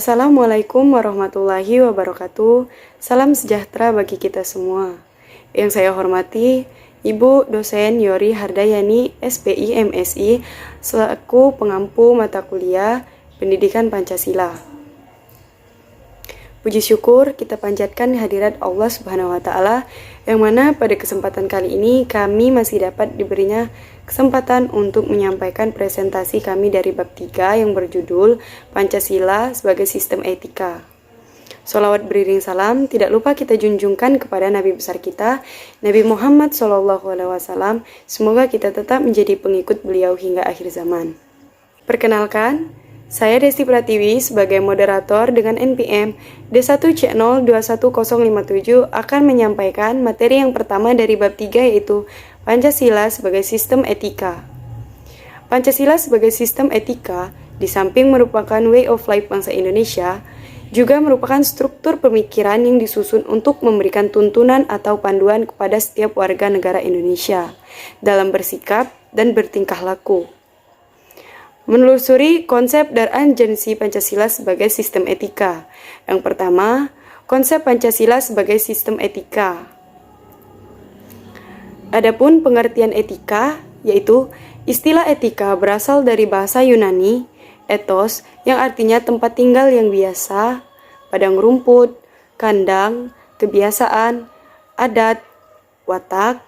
Assalamualaikum warahmatullahi wabarakatuh. Salam sejahtera bagi kita semua. Yang saya hormati Ibu dosen Yori Hardayani, SPI MSI, selaku pengampu mata kuliah Pendidikan Pancasila. Puji syukur kita panjatkan hadirat Allah Subhanahu wa Ta'ala, yang mana pada kesempatan kali ini kami masih dapat diberinya kesempatan untuk menyampaikan presentasi kami dari bab 3 yang berjudul Pancasila sebagai Sistem Etika. Sholawat beriring salam tidak lupa kita junjungkan kepada Nabi besar kita, Nabi Muhammad SAW. Semoga kita tetap menjadi pengikut beliau hingga akhir zaman. Perkenalkan, saya Desti Pratiwi sebagai moderator dengan NPM D1C021057 akan menyampaikan materi yang pertama dari bab 3, yaitu Pancasila sebagai Sistem Etika. Pancasila sebagai sistem etika, di samping merupakan way of life bangsa Indonesia, juga merupakan struktur pemikiran yang disusun untuk memberikan tuntunan atau panduan kepada setiap warga negara Indonesia dalam bersikap dan bertingkah laku. Menelusuri konsep dan agensi Pancasila sebagai sistem etika. Yang pertama, konsep Pancasila sebagai sistem etika. Adapun pengertian etika, yaitu istilah etika berasal dari bahasa Yunani, ethos, yang artinya tempat tinggal yang biasa, padang rumput, kandang, kebiasaan, adat, watak,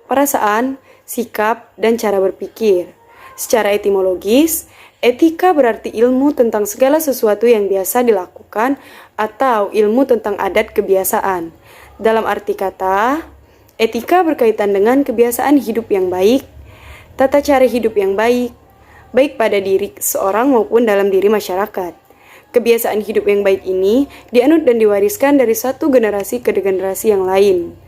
perasaan, sikap, dan cara berpikir. Secara etimologis, etika berarti ilmu tentang segala sesuatu yang biasa dilakukan atau ilmu tentang adat kebiasaan. Dalam arti kata, etika berkaitan dengan kebiasaan hidup yang baik, tata cara hidup yang baik pada diri seorang maupun dalam diri masyarakat. Kebiasaan hidup yang baik ini dianut dan diwariskan dari satu generasi ke generasi yang lain.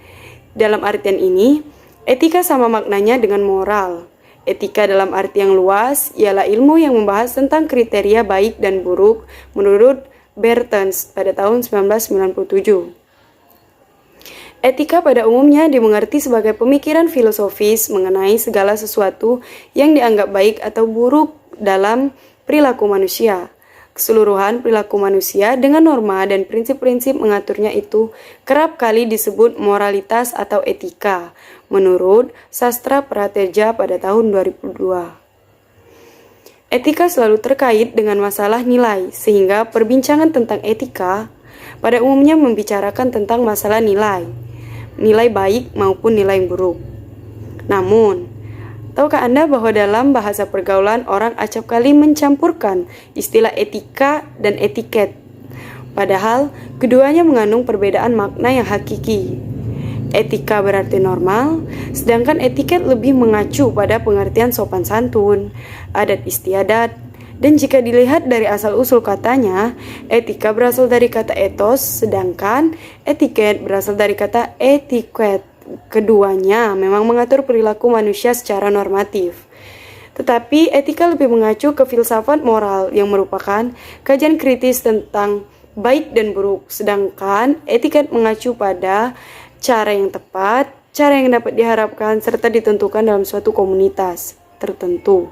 Dalam artian ini, etika sama maknanya dengan moral. Etika dalam arti yang luas ialah ilmu yang membahas tentang kriteria baik dan buruk menurut Bertens pada tahun 1997. Etika pada umumnya dimengerti sebagai pemikiran filosofis mengenai segala sesuatu yang dianggap baik atau buruk dalam perilaku manusia. Keseluruhan perilaku manusia dengan norma dan prinsip-prinsip mengaturnya itu kerap kali disebut moralitas atau etika, menurut Sastra Prateja pada tahun 2002. Etika selalu terkait dengan masalah nilai, sehingga perbincangan tentang etika pada umumnya membicarakan tentang masalah nilai baik maupun nilai buruk. Namun, tahukah Anda bahwa dalam bahasa pergaulan orang acap kali mencampurkan istilah etika dan etiket, padahal keduanya mengandung perbedaan makna yang hakiki. Etika berarti normal, sedangkan etiket lebih mengacu pada pengertian sopan santun, adat istiadat, dan jika dilihat dari asal-usul katanya, etika berasal dari kata ethos, sedangkan etiket berasal dari kata etiquette. Keduanya memang mengatur perilaku manusia secara normatif. Tetapi etika lebih mengacu ke filsafat moral yang merupakan kajian kritis tentang baik dan buruk, sedangkan etiket mengacu pada cara yang tepat, cara yang dapat diharapkan, serta ditentukan dalam suatu komunitas tertentu.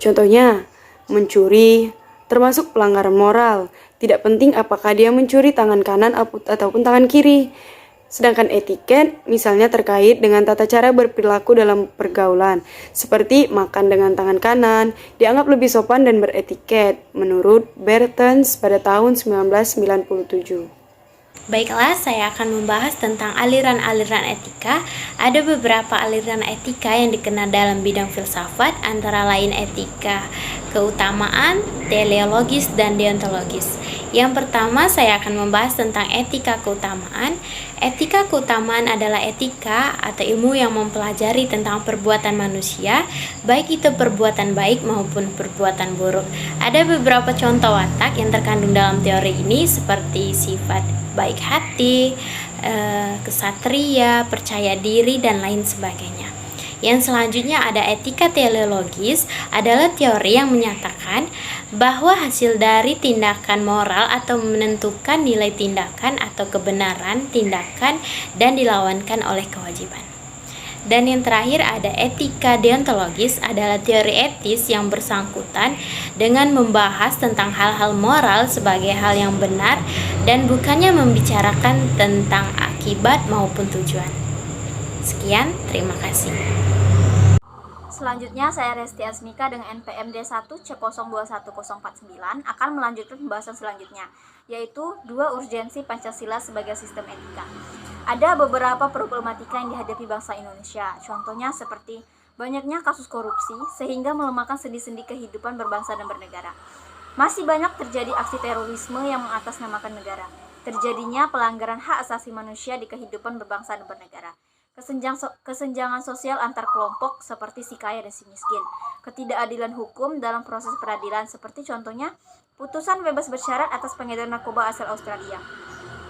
Contohnya, mencuri termasuk pelanggaran moral. Tidak penting apakah dia mencuri tangan kanan ataupun tangan kiri. Sedangkan etiket misalnya terkait dengan tata cara berperilaku dalam pergaulan, seperti makan dengan tangan kanan, dianggap lebih sopan dan beretiket, menurut Bertens pada tahun 1997. Baiklah, saya akan membahas tentang aliran-aliran etika. Ada beberapa aliran etika yang dikenal dalam bidang filsafat, antara lain etika keutamaan, teleologis, dan deontologis. Yang pertama, saya akan membahas tentang etika keutamaan. Etika keutamaan adalah etika atau ilmu yang mempelajari tentang perbuatan manusia, baik itu perbuatan baik maupun perbuatan buruk. Ada beberapa contoh watak yang terkandung dalam teori ini, seperti sifat baik hati, kesatria, percaya diri, dan lain sebagainya. Yang selanjutnya ada etika teleologis, adalah teori yang menyatakan bahwa hasil dari tindakan moral atau menentukan nilai tindakan atau kebenaran tindakan dan dilawankan oleh kewajiban. Dan yang terakhir ada etika deontologis, adalah teori etis yang bersangkutan dengan membahas tentang hal-hal moral sebagai hal yang benar dan bukannya membicarakan tentang akibat maupun tujuan. Sekian, terima kasih. Selanjutnya, saya Resti Asmika dengan NPM D1 C021049 akan melanjutkan pembahasan selanjutnya, yaitu 2 urgensi Pancasila sebagai sistem etika. Ada beberapa problematika yang dihadapi bangsa Indonesia, contohnya seperti banyaknya kasus korupsi sehingga melemahkan sendi-sendi kehidupan berbangsa dan bernegara. Masih banyak terjadi aksi terorisme yang mengatasnamakan negara. Terjadinya pelanggaran hak asasi manusia di kehidupan berbangsa dan bernegara. Kesenjangan sosial antar kelompok seperti si kaya dan si miskin. Ketidakadilan hukum dalam proses peradilan seperti contohnya putusan bebas bersyarat atas pengedar narkoba asal Australia.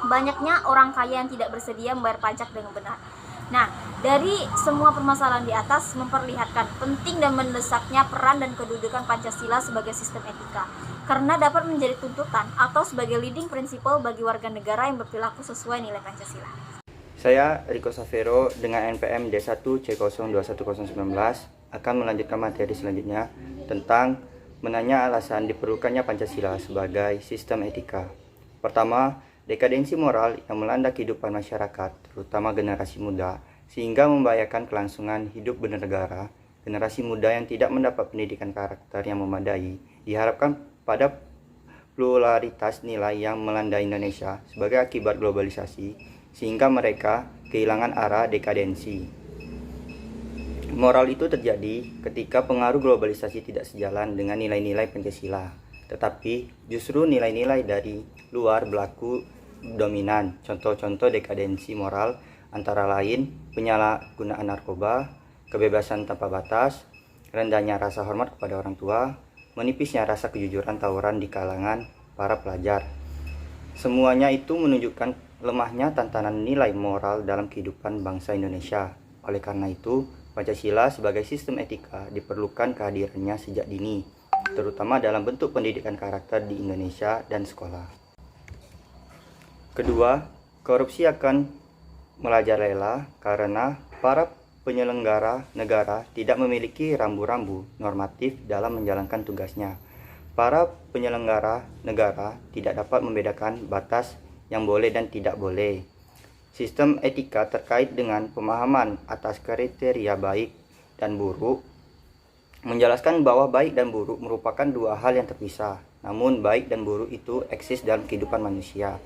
Banyaknya orang kaya yang tidak bersedia membayar pajak dengan benar. Nah, dari semua permasalahan di atas memperlihatkan penting dan mendesaknya peran dan kedudukan Pancasila sebagai sistem etika, karena dapat menjadi tuntutan atau sebagai leading principle bagi warga negara yang berperilaku sesuai nilai Pancasila. Saya Riko Savero dengan NPM D1 C021019 akan melanjutkan materi selanjutnya tentang menanya alasan diperlukannya Pancasila sebagai sistem etika. Pertama, dekadensi moral yang melanda kehidupan masyarakat, terutama generasi muda, sehingga membahayakan kelangsungan hidup bernegara. Generasi muda yang tidak mendapat pendidikan karakter yang memadai diharapkan pada pluralitas nilai yang melanda Indonesia sebagai akibat globalisasi, sehingga mereka kehilangan arah dekadensi. Moral itu terjadi ketika pengaruh globalisasi tidak sejalan dengan nilai-nilai Pancasila, tetapi justru nilai-nilai dari luar berlaku dominan. Contoh-contoh dekadensi moral antara lain penyalahgunaan narkoba, kebebasan tanpa batas, rendahnya rasa hormat kepada orang tua, menipisnya rasa kejujuran tawuran di kalangan para pelajar. Semuanya itu menunjukkan lemahnya tatanan nilai moral dalam kehidupan bangsa Indonesia. Oleh karena itu, Pancasila sebagai sistem etika diperlukan kehadirannya sejak dini, terutama dalam bentuk pendidikan karakter di Indonesia dan sekolah. Kedua, korupsi akan merajalela karena para penyelenggara negara tidak memiliki rambu-rambu normatif dalam menjalankan tugasnya. Para penyelenggara negara tidak dapat membedakan batas yang boleh dan tidak boleh. Sistem etika terkait dengan pemahaman atas kriteria baik dan buruk menjelaskan bahwa baik dan buruk merupakan dua hal yang terpisah. Namun baik dan buruk itu eksis dalam kehidupan manusia.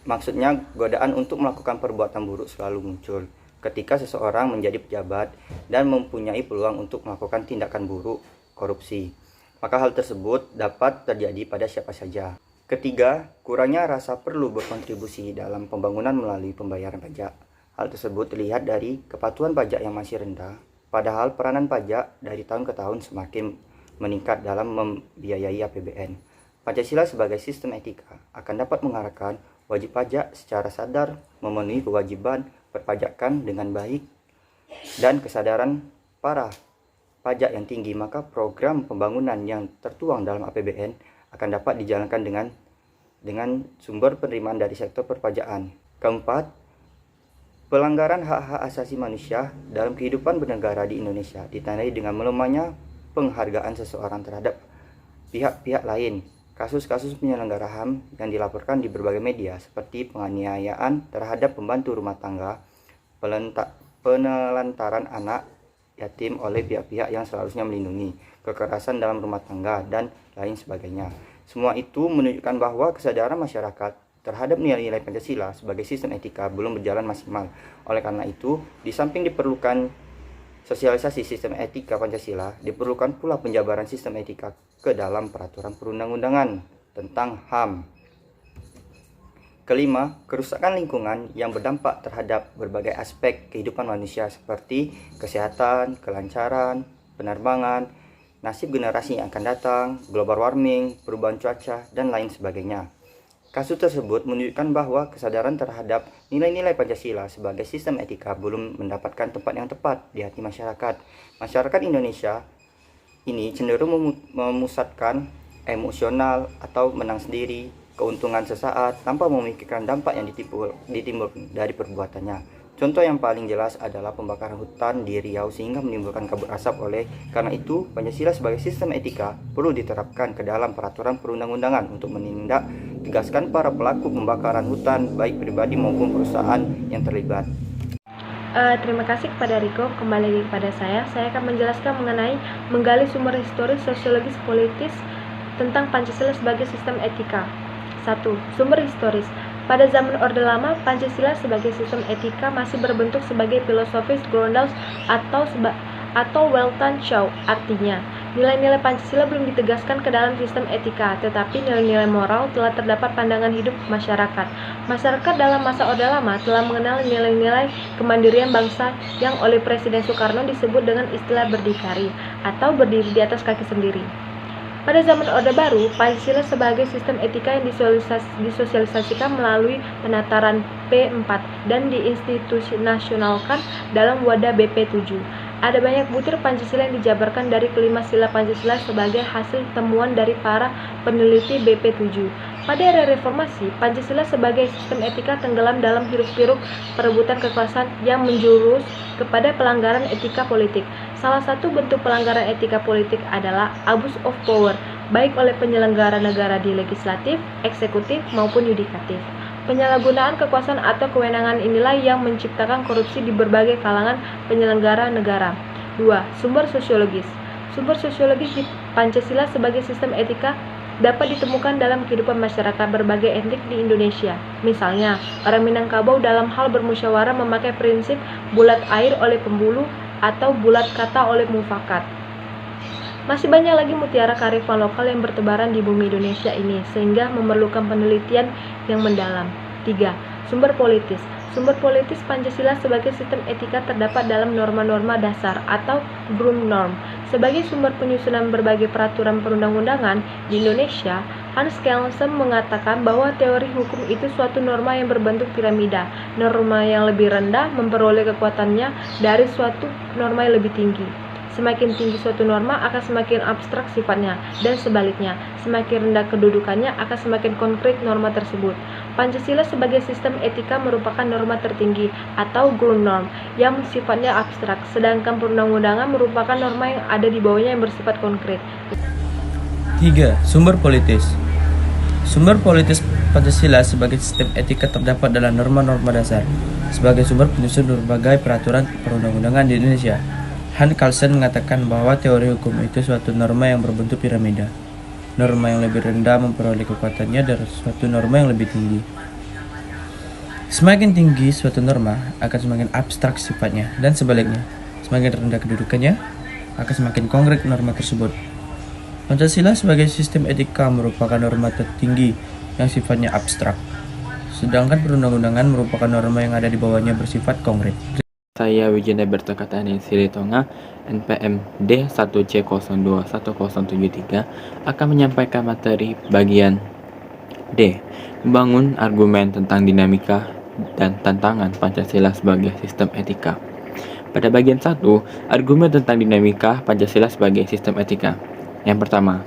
Maksudnya godaan untuk melakukan perbuatan buruk selalu muncul ketika seseorang menjadi pejabat dan mempunyai peluang untuk melakukan tindakan buruk, korupsi. Maka hal tersebut dapat terjadi pada siapa saja. Ketiga, kurangnya rasa perlu berkontribusi dalam pembangunan melalui pembayaran pajak. Hal tersebut terlihat dari kepatuhan pajak yang masih rendah, padahal peranan pajak dari tahun ke tahun semakin meningkat dalam membiayai APBN. Pancasila sebagai sistem etika akan dapat mengarahkan wajib pajak secara sadar memenuhi kewajiban perpajakan dengan baik dan kesadaran para pajak yang tinggi, maka program pembangunan yang tertuang dalam APBN akan dapat dijalankan dengan sumber penerimaan dari sektor perpajakan. Keempat, pelanggaran hak-hak asasi manusia dalam kehidupan bernegara di Indonesia ditandai dengan melemahnya penghargaan seseorang terhadap pihak-pihak lain. Kasus-kasus penyelenggara HAM yang dilaporkan di berbagai media seperti penganiayaan terhadap pembantu rumah tangga, penelantaran anak yatim oleh pihak-pihak yang seharusnya melindungi, kekerasan dalam rumah tangga, dan lain sebagainya. Semua itu menunjukkan bahwa kesadaran masyarakat terhadap nilai-nilai Pancasila sebagai sistem etika belum berjalan maksimal. Oleh karena itu, di samping diperlukan sosialisasi sistem etika Pancasila, diperlukan pula penjabaran sistem etika ke dalam peraturan perundang-undangan tentang HAM. Kelima, kerusakan lingkungan yang berdampak terhadap berbagai aspek kehidupan manusia seperti kesehatan, kelancaran, penerbangan, nasib generasi yang akan datang, global warming, perubahan cuaca, dan lain sebagainya. Kasus tersebut menunjukkan bahwa kesadaran terhadap nilai-nilai Pancasila sebagai sistem etika belum mendapatkan tempat yang tepat di hati masyarakat. Masyarakat Indonesia ini cenderung memusatkan emosional atau menang sendiri, keuntungan sesaat tanpa memikirkan dampak yang ditimbul dari perbuatannya. Contoh yang paling jelas adalah pembakaran hutan di Riau sehingga menimbulkan kabut asap. Karena itu, Pancasila sebagai sistem etika perlu diterapkan ke dalam peraturan perundang-undangan untuk menindak tegaskan para pelaku pembakaran hutan, baik pribadi maupun perusahaan yang terlibat. Terima kasih kepada Riko. Kembali lagi kepada saya akan menjelaskan mengenai menggali sumber historis, sosiologis, politis tentang Pancasila sebagai sistem etika. 1. Sumber historis. Pada zaman Orde Lama, Pancasila sebagai sistem etika masih berbentuk sebagai filosofis Grundlaus atau Weltanschauung. Artinya, nilai-nilai Pancasila belum ditegaskan ke dalam sistem etika, tetapi nilai-nilai moral telah terdapat pandangan hidup masyarakat. Masyarakat dalam masa Orde Lama telah mengenal nilai-nilai kemandirian bangsa yang oleh Presiden Soekarno disebut dengan istilah berdikari atau berdiri di atas kaki sendiri. Pada zaman Orde Baru, Pancasila sebagai sistem etika yang disosialisasikan melalui penataran P4 dan diinstitusionalkan dalam wadah BP7. Ada banyak butir Pancasila yang dijabarkan dari kelima sila Pancasila sebagai hasil temuan dari para peneliti BP7. Pada era reformasi, Pancasila sebagai sistem etika tenggelam dalam hiruk-pikuk perebutan kekuasaan yang menjurus kepada pelanggaran etika politik. Salah satu bentuk pelanggaran etika politik adalah abuse of power, baik oleh penyelenggara negara di legislatif, eksekutif, maupun yudikatif. Penyalahgunaan kekuasaan atau kewenangan inilah yang menciptakan korupsi di berbagai kalangan penyelenggara negara. 2. Sumber sosiologis. Sumber sosiologis di Pancasila sebagai sistem etika dapat ditemukan dalam kehidupan masyarakat berbagai etnik di Indonesia. Misalnya, orang Minangkabau dalam hal bermusyawarah memakai prinsip bulat air oleh pembuluh atau bulat kata oleh mufakat. Masih banyak lagi mutiara kearifan lokal yang bertebaran di bumi Indonesia ini, sehingga memerlukan penelitian yang mendalam. 3. Sumber politis. Sumber politis Pancasila sebagai sistem etika terdapat dalam norma-norma dasar atau Grundnorm. Sebagai sumber penyusunan berbagai peraturan perundang-undangan di Indonesia, Hans Kelsen mengatakan bahwa teori hukum itu suatu norma yang berbentuk piramida. Norma yang lebih rendah memperoleh kekuatannya dari suatu norma yang lebih tinggi. Semakin tinggi suatu norma akan semakin abstrak sifatnya, dan sebaliknya, semakin rendah kedudukannya akan semakin konkret norma tersebut. Pancasila sebagai sistem etika merupakan norma tertinggi atau Grundnorm yang sifatnya abstrak, sedangkan perundang-undangan merupakan norma yang ada di bawahnya yang bersifat konkret. 3. Sumber politis. Sumber politis Pancasila sebagai sistem etika terdapat dalam norma-norma dasar sebagai sumber penyusun berbagai peraturan perundang-undangan di Indonesia. Hans Kelsen mengatakan bahwa teori hukum itu suatu norma yang berbentuk piramida. Norma yang lebih rendah memperoleh kekuatannya dari suatu norma yang lebih tinggi. Semakin tinggi suatu norma akan semakin abstrak sifatnya, dan sebaliknya, semakin rendah kedudukannya akan semakin konkret norma tersebut. Pancasila sebagai sistem etika merupakan norma tertinggi yang sifatnya abstrak, sedangkan perundang-undangan merupakan norma yang ada di bawahnya bersifat konkret. Saya Wijaya Bertekatani Silitonga, NPM D1C021073 akan menyampaikan materi bagian D. Membangun argumen tentang dinamika dan tantangan Pancasila sebagai sistem etika. Pada bagian 1, argumen tentang dinamika Pancasila sebagai sistem etika. Yang pertama,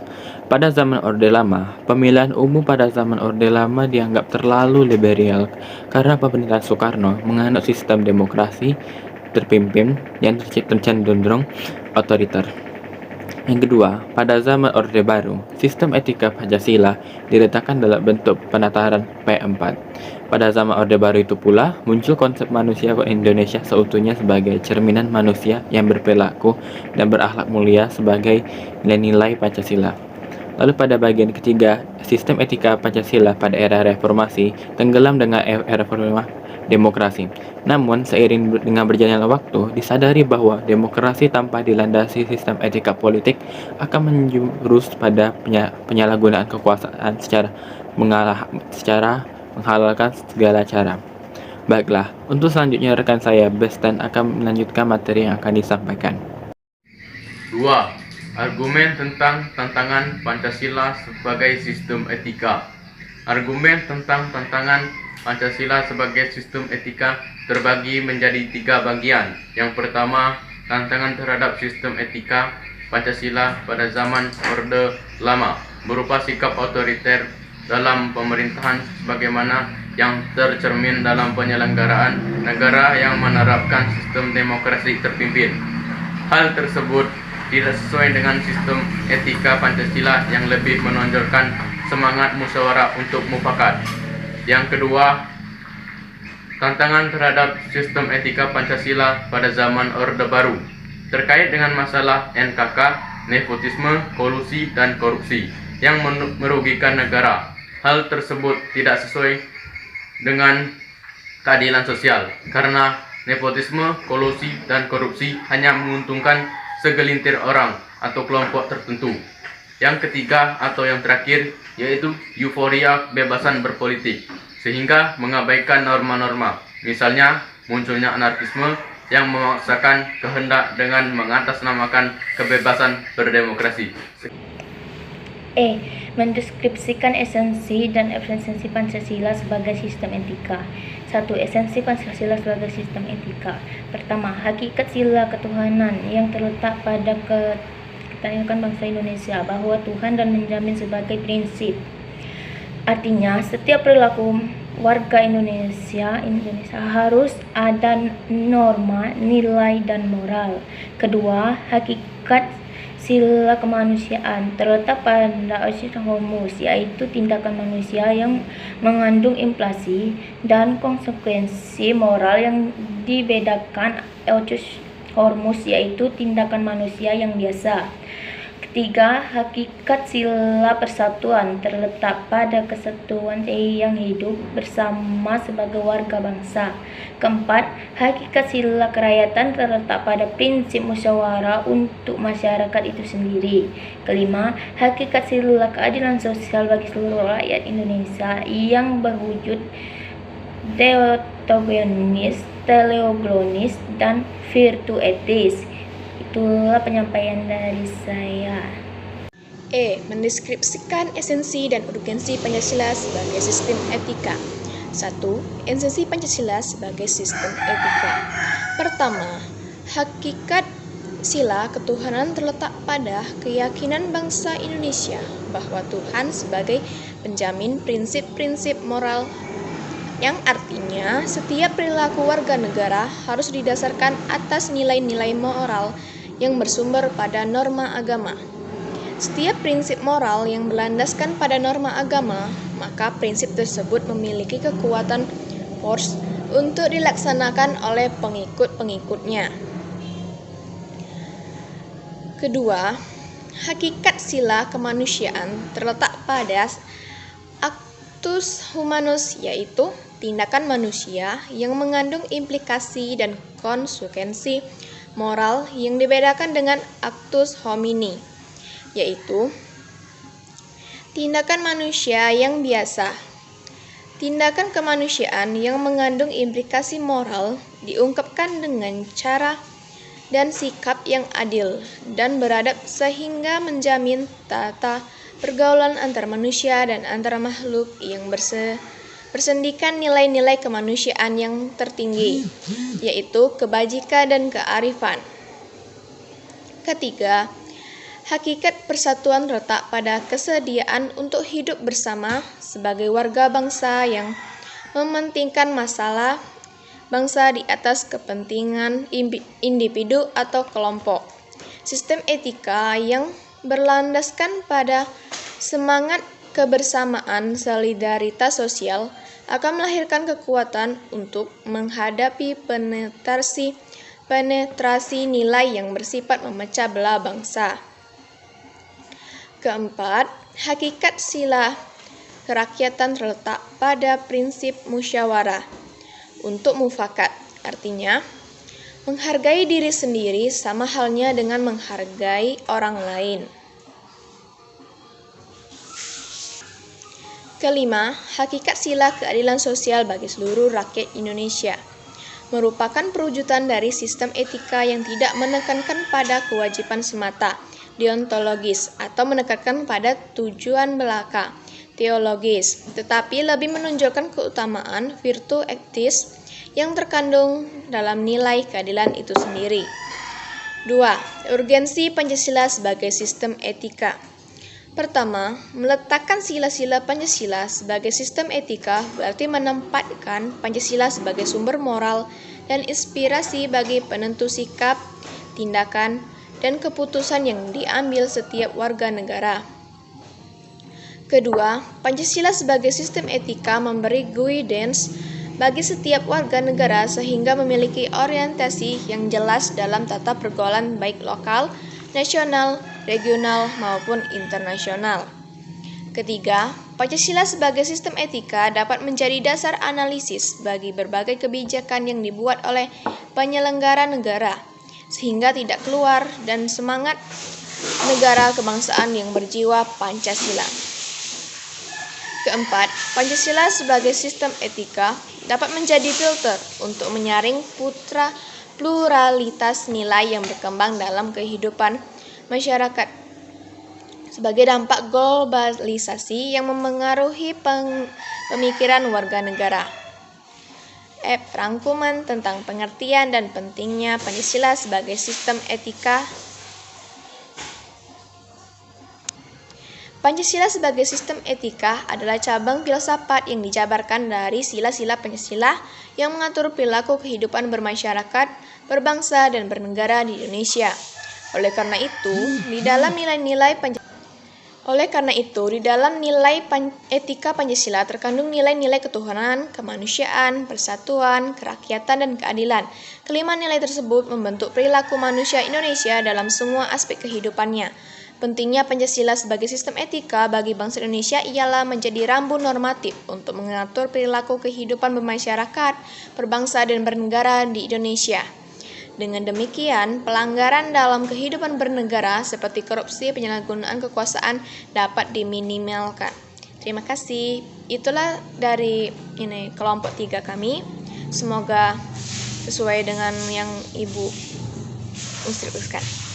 pada zaman Orde Lama, pemilihan umum pada zaman Orde Lama dianggap terlalu liberal karena pemerintahan Soekarno menganut sistem demokrasi terpimpin yang cenderung otoriter. Yang kedua, pada zaman Orde Baru, sistem etika Pancasila diletakkan dalam bentuk penataran P4. Pada zaman Orde Baru itu pula, muncul konsep manusia Indonesia seutuhnya sebagai cerminan manusia yang berperilaku dan berakhlak mulia sebagai nilai-nilai Pancasila. Lalu pada bagian ketiga, sistem etika Pancasila pada era reformasi tenggelam dengan era demokrasi. Namun, seiring dengan berjalannya waktu, disadari bahwa demokrasi tanpa dilandasi sistem etika politik akan menjurus pada penyalahgunaan kekuasaan secara menghalalkan segala cara. Baiklah, untuk selanjutnya rekan saya Besten akan melanjutkan materi yang akan disampaikan. 2. Argumen tentang tantangan Pancasila sebagai sistem etika. Argumen tentang tantangan Pancasila sebagai sistem etika terbagi menjadi 3 bagian. Yang pertama, tantangan terhadap sistem etika Pancasila pada zaman Orde Lama berupa sikap otoriter dalam pemerintahan sebagaimana yang tercermin dalam penyelenggaraan negara yang menerapkan sistem demokrasi terpimpin. Hal tersebut tidak sesuai dengan sistem etika Pancasila yang lebih menonjolkan semangat musyawarah untuk mufakat. Yang kedua, tantangan terhadap sistem etika Pancasila pada zaman Orde Baru terkait dengan masalah NKK, nepotisme, kolusi, dan korupsi yang merugikan negara. Hal tersebut tidak sesuai dengan keadilan sosial karena nepotisme, kolusi, dan korupsi hanya menguntungkan segelintir orang atau kelompok tertentu. Yang ketiga atau yang terakhir yaitu euforia kebebasan berpolitik sehingga mengabaikan norma-norma. Misalnya munculnya anarkisme yang memaksakan kehendak dengan mengatasnamakan kebebasan berdemokrasi. Mendeskripsikan esensi dan esensi Pancasila sebagai sistem etika. 1. Esensi Pancasila sebagai sistem etika. Pertama, hakikat sila ketuhanan yang terletak pada ketarikan bangsa Indonesia bahwa Tuhan dan menjamin sebagai prinsip. Artinya, setiap perilaku warga Indonesia harus ada norma, nilai, dan moral. Kedua, hakikat sila kemanusiaan terletak pada usus hormus, yaitu tindakan manusia yang mengandung implikasi dan konsekuensi moral yang dibedakan usus hormus, yaitu tindakan manusia yang biasa. Ketiga, hakikat sila persatuan terletak pada kesatuan yang hidup bersama sebagai warga bangsa. Keempat, hakikat sila kerakyatan terletak pada prinsip musyawarah untuk masyarakat itu sendiri. Kelima, hakikat sila keadilan sosial bagi seluruh rakyat Indonesia yang berwujud deontologis, teleologis, dan virtu etis. Itulah penyampaian dari saya. Mendeskripsikan esensi dan urgensi Pancasila sebagai sistem etika. 1. Esensi Pancasila sebagai sistem etika. Pertama, hakikat sila ketuhanan terletak pada keyakinan bangsa Indonesia bahwa Tuhan sebagai penjamin prinsip-prinsip moral, yang artinya setiap perilaku warga negara harus didasarkan atas nilai-nilai moral yang bersumber pada norma agama. Setiap prinsip moral yang berlandaskan pada norma agama, maka prinsip tersebut memiliki kekuatan force untuk dilaksanakan oleh pengikut-pengikutnya. Kedua, hakikat sila kemanusiaan terletak pada actus humanus, yaitu tindakan manusia yang mengandung implikasi dan konsekuensi moral yang dibedakan dengan actus homini, yaitu tindakan manusia yang biasa. Tindakan kemanusiaan yang mengandung implikasi moral diungkapkan dengan cara dan sikap yang adil dan beradab sehingga menjamin tata pergaulan antar manusia dan antar makhluk yang bersendikan nilai-nilai kemanusiaan yang tertinggi, yaitu kebajikan dan kearifan. Ketiga, hakikat persatuan terletak pada kesediaan untuk hidup bersama sebagai warga bangsa yang mementingkan masalah bangsa di atas kepentingan individu atau kelompok. Sistem etika yang berlandaskan pada semangat kebersamaan solidaritas sosial akan melahirkan kekuatan untuk menghadapi penetrasi nilai yang bersifat memecah belah bangsa. Keempat, hakikat sila kerakyatan terletak pada prinsip musyawarah untuk mufakat, artinya menghargai diri sendiri sama halnya dengan menghargai orang lain. Kelima, hakikat sila keadilan sosial bagi seluruh rakyat Indonesia merupakan perwujudan dari sistem etika yang tidak menekankan pada kewajiban semata, deontologis, atau menekankan pada tujuan belaka, teologis, tetapi lebih menonjolkan keutamaan virtu etis yang terkandung dalam nilai keadilan itu sendiri. 2. Urgensi Pancasila sebagai sistem etika. Pertama, meletakkan sila-sila Pancasila sebagai sistem etika berarti menempatkan Pancasila sebagai sumber moral dan inspirasi bagi penentu sikap, tindakan, dan keputusan yang diambil setiap warga negara. Kedua, Pancasila sebagai sistem etika memberi guidance bagi setiap warga negara sehingga memiliki orientasi yang jelas dalam tata pergaulan baik lokal, nasional, regional, maupun internasional. Ketiga, Pancasila sebagai sistem etika dapat menjadi dasar analisis bagi berbagai kebijakan yang dibuat oleh penyelenggara negara, sehingga tidak keluar dan semangat negara kebangsaan yang berjiwa Pancasila. Keempat, Pancasila sebagai sistem etika dapat menjadi filter untuk menyaring pluralitas nilai yang berkembang dalam kehidupan masyarakat sebagai dampak globalisasi yang memengaruhi pemikiran warga negara. Rangkuman tentang pengertian dan pentingnya Pancasila sebagai sistem etika. Pancasila sebagai sistem etika adalah cabang filsafat yang dijabarkan dari sila-sila Pancasila yang mengatur perilaku kehidupan bermasyarakat, berbangsa, dan bernegara di Indonesia. Oleh karena itu, di dalam nilai etika Pancasila terkandung nilai-nilai ketuhanan, kemanusiaan, persatuan, kerakyatan, dan keadilan. Kelima nilai tersebut membentuk perilaku manusia Indonesia dalam semua aspek kehidupannya. Pentingnya Pancasila sebagai sistem etika bagi bangsa Indonesia ialah menjadi rambu normatif untuk mengatur perilaku kehidupan bermasyarakat, berbangsa, dan bernegara di Indonesia. Dengan demikian, pelanggaran dalam kehidupan bernegara seperti korupsi, penyalahgunaan kekuasaan dapat diminimalkan. Terima kasih. Itulah dari kelompok 3 kami. Semoga sesuai dengan yang Ibu instruksikan.